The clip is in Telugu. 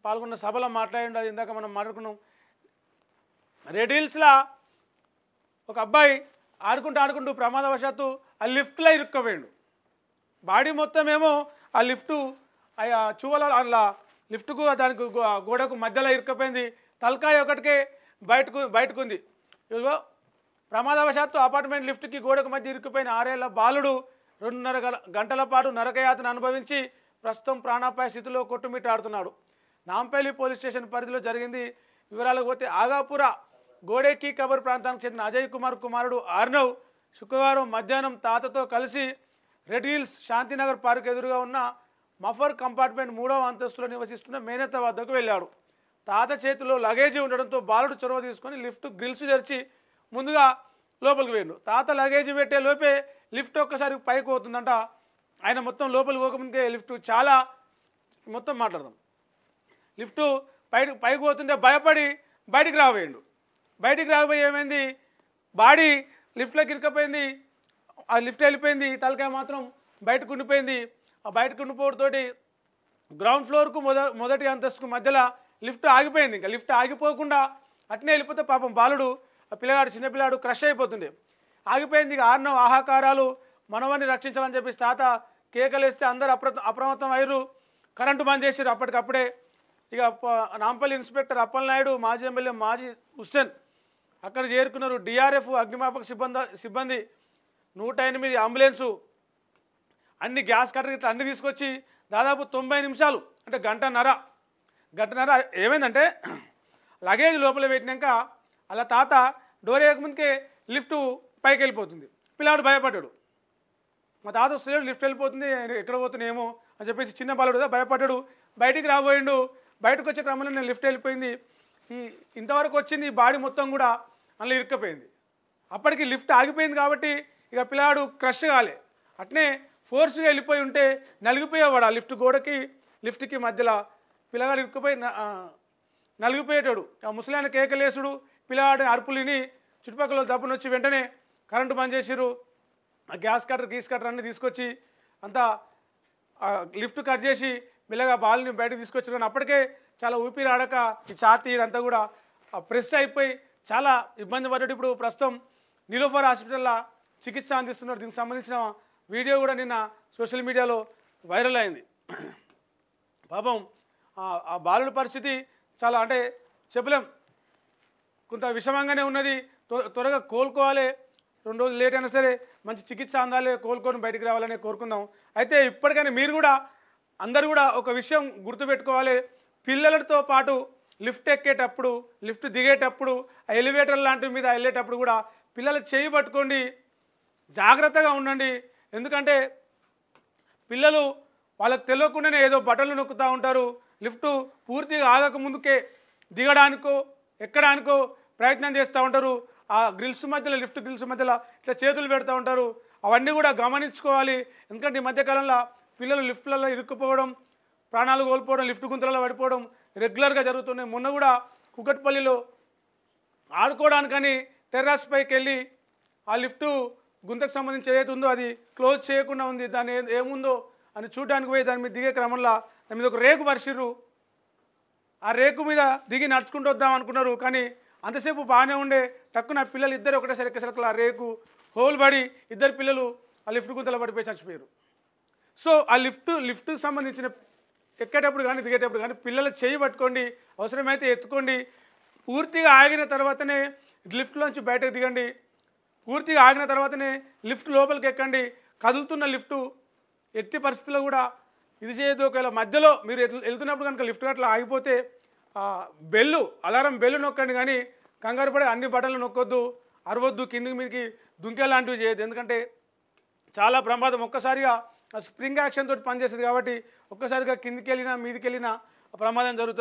పాల్గొన్న సభలో మాట్లాడిండు. అది ఇందాక మనం మాట్లాడుకున్నాం. రెడ్ హిల్స్లో ఒక అబ్బాయి ఆడుకుంటూ ప్రమాదవశాత్తు ఆ లిఫ్ట్లో ఇరుక్కుపోయాడు. బాడీ మొత్తం ఏమో ఆ లిఫ్టు చువల అలా లిఫ్ట్కు దానికి గోడకు మధ్యలో ఇరుక్కుపోయింది. తలకాయ ఒకటికే బయటకుంది. ఇదిగో ప్రమాదవశాత్తు అపార్ట్మెంట్ లిఫ్ట్కి గోడకు మధ్య ఇరుక్కుపోయిన 6 ఏళ్ల బాలుడు 2.5 గంటల పాటు నరకయాతన అనుభవించి ప్రస్తుతం ప్రాణాపాయ స్థితిలో కొట్టుమిట్టాడుతున్నాడు. నాంపల్లి పోలీస్ స్టేషన్ పరిధిలో జరిగింది. వివరాలకు పోతే ఆగాపుర గోడెక్కి కబర్ ప్రాంతానికి చెందిన అజయ్ కుమార్ కుమారుడు ఆర్నవ్ శుక్రవారం మధ్యాహ్నం తాతతో కలిసి రెడ్ హిల్స్ శాంతినగర్ పార్క్ ఎదురుగా ఉన్న మఫర్ కంపార్ట్మెంట్ 3వ అంతస్తులో నివసిస్తున్న మేనత్త వద్దకు వెళ్ళాడు. తాత చేతిలో లగేజీ ఉండడంతో బాలుడు చొరవ తీసుకొని లిఫ్ట్ గ్రిల్స్ తెరిచి ముందుగా లోపలికి వెళ్ళాడు. తాత లగేజీ పెట్టే లోపే లిఫ్ట్ ఒక్కసారి పైకి పోతుందంట. ఆయన మొత్తం లోపలికి పోకముందుకే లిఫ్ట్ చాలా మొత్తం మాట్లాడదాం. లిఫ్ట్ పైకి పోతుంటే భయపడి బయటికి రాబోయాడు. బయటికి రాబోయి ఏమైంది, బాడీ లిఫ్ట్లోకి ఇరుకపోయింది. ఆ లిఫ్ట్ వెళ్ళిపోయింది, తలకాయ మాత్రం బయటకు ఉండిపోయింది. ఆ బయటకు ఉండిపోవడంతో గ్రౌండ్ ఫ్లోర్కు మొదటి అంతస్తుకు మధ్యలో లిఫ్ట్ ఆగిపోయింది. ఇంకా లిఫ్ట్ ఆగిపోకుండా అట్నే వెళ్ళిపోతే పాపం బాలుడు ఆ పిల్లగాడు చిన్నపిల్లాడు క్రష్ అయిపోతుండే. ఆగిపోయింది. ఇక ఆర్నవ్ ఆహాకారాలు మనవన్ని రక్షించాలని చెప్పి తాత కేకలేస్తే అందరూ అప్రమత్తం అయ్యారు. కరెంటు బంద్ చేశారు అప్పటికప్పుడే. ఇక నాంపల్లి ఇన్స్పెక్టర్ అప్పలనాయుడు, మాజీ ఎమ్మెల్యే మాజీ హుస్సేన్ అక్కడ చేరుకున్నారు. డిఆర్ఎఫ్ అగ్నిమాపక సిబ్బంది 108 అంబులెన్సు అన్ని గ్యాస్ కట్టర్ ఇట్లా అన్ని తీసుకొచ్చి దాదాపు 90 నిమిషాలు అంటే గంటన్నర ఏమైందంటే లగేజ్ లోపల పెట్టినాక అలా తాత డోర్ వేయకముందుకే లిఫ్ట్ పైకి వెళ్ళిపోతుంది. పిల్లాడు భయపడ్డాడు. మా తాత వస్తలేడు, లిఫ్ట్ వెళ్ళిపోతుంది, ఎక్కడ పోతున్నాయేమో అని చెప్పేసి చిన్న బాలుడు భయపడ్డాడు. బయటికి రాబోయిండు. బయటకు వచ్చే క్రమంలో నేను లిఫ్ట్ వెళ్ళిపోయింది. ఇంతవరకు వచ్చింది బాడీ మొత్తం కూడా అందులో ఇరుక్కపోయింది. అప్పటికి లిఫ్ట్ ఆగిపోయింది కాబట్టి ఇక పిల్లాడు క్రష్ కాలే. అట్నే ఫోర్స్గా వెళ్ళిపోయి ఉంటే నలిగిపోయేవాడు. ఆ లిఫ్ట్ గోడకి లిఫ్ట్కి మధ్యలో పిల్లగాడు ఇరుక్కుపోయి నలిగిపోయేటాడు. ఆ ముసలాయన కేకలేసుడు, పిల్లగాడి అరుపులిని చుట్టుపక్కల దప్పును వచ్చి వెంటనే కరెంటు బంద్ చేసిరు. ఆ గ్యాస్ కట్టర్ అన్నీ తీసుకొచ్చి అంతా లిఫ్ట్ కట్ చేసి మెల్లగా బాల్ని బయటకు తీసుకొచ్చారు. కానీ అప్పటికే చాలా ఊపిరి ఆడక ఈ ఛాతీ ఇదంతా కూడా ప్రెస్ అయిపోయి చాలా ఇబ్బంది పడ్డాడు. ఇప్పుడు ప్రస్తుతం నిలోఫర్ హాస్పిటల్లో చికిత్స అందిస్తున్నారు. దీనికి సంబంధించిన వీడియో కూడా నిన్న సోషల్ మీడియాలో వైరల్ అయింది. పాపం ఆ బాలుడి పరిస్థితి చాలా అంటే చెప్పలేం, కొంత విషమంగానే ఉన్నది. త్వరగా కోలుకోవాలి. 2 రోజులు లేట్ అయినా సరే మంచి చికిత్స అందాలి, కోలుకొని బయటికి రావాలని కోరుకుందాం. అయితే ఇప్పటికైనా మీరు కూడా అందరూ కూడా ఒక విషయం గుర్తుపెట్టుకోవాలి. పిల్లలతో పాటు లిఫ్ట్ ఎక్కేటప్పుడు, లిఫ్ట్ దిగేటప్పుడు, ఆ ఎలివేటర్ లాంటి మీద వెళ్ళేటప్పుడు కూడా పిల్లలు చేయి పట్టుకోండి, జాగ్రత్తగా ఉండండి. ఎందుకంటే పిల్లలు వాళ్ళకు తెలియకుండానే ఏదో బటన్లు నొక్కుతూ ఉంటారు. లిఫ్ట్ పూర్తిగా ఆగక ముందుకే దిగడానికో ఎక్కడానికో ప్రయత్నం చేస్తూ ఉంటారు. ఆ గ్రిల్స్ మధ్యలో లిఫ్ట్ గ్రిల్స్ మధ్యలో ఇట్లా చేతులు పెడతా ఉంటారు. అవన్నీ కూడా గమనించుకోవాలి. ఎందుకంటే ఈ మధ్యకాలంలో పిల్లలు లిఫ్ట్లలో ఇరుక్కుపోవడం, ప్రాణాలు కోల్పోవడం, లిఫ్ట్ గుంతలలో పడిపోవడం రెగ్యులర్గా జరుగుతున్నాయి. మొన్న కూడా కుకట్పల్లిలో ఆడుకోవడానికని టెర్రస్ పైకి వెళ్ళి ఆ లిఫ్ట్ గుంతకు సంబంధించి ఏదైతే ఉందో అది క్లోజ్ చేయకుండా ఉంది, దాని ఏముందో అని చూడడానికి పోయి దాని మీద దిగే క్రమంలో దాని మీద ఒక రేకు పరిచిర్రు. ఆ రేకు మీద దిగి నడుచుకుంటూ వద్దాం అనుకున్నారు. కానీ అంతసేపు బాగానే ఉండే టక్కున పిల్లలు ఇద్దరు ఒకటేసారి ఎక్కసరికి ఆ రేకు హోల్ పడి ఇద్దరు పిల్లలు ఆ లిఫ్ట్ గుంతలో పడిపోయి చచ్చిపోయారు. సో ఆ లిఫ్ట్కి సంబంధించిన ఎక్కేటప్పుడు కానీ దిగేటప్పుడు కానీ పిల్లలు చేయి పట్టుకోండి, అవసరమైతే ఎత్తుకోండి. పూర్తిగా ఆగిన తర్వాతనే లిఫ్ట్లోంచి బయటకు దిగండి. పూర్తిగా ఆగిన తర్వాతనే లిఫ్ట్ లోపలికి ఎక్కండి. కదులుతున్న లిఫ్టు ఎట్టి పరిస్థితుల్లో కూడా ఇది చేయదు. ఒకవేళ మధ్యలో మీరు వెళ్తున్నప్పుడు కనుక లిఫ్ట్ అట్లా ఆగిపోతే అలారం బెల్లు నొక్కండి. కానీ కంగారు పడి అన్ని బటన్లు నొక్కొద్దు, అరవద్దు, కిందికి మీదకి దుంకేలాంటివి చేయొద్దు. ఎందుకంటే చాలా ప్రమాదం. ఒక్కసారిగా స్ప్రింగ్ యాక్షన్ తోటి పనిచేస్తుంది కాబట్టి ఒక్కసారిగా కిందికి వెళ్ళినా మీదికి వెళ్ళినా ప్రమాదం జరుగుతుంది.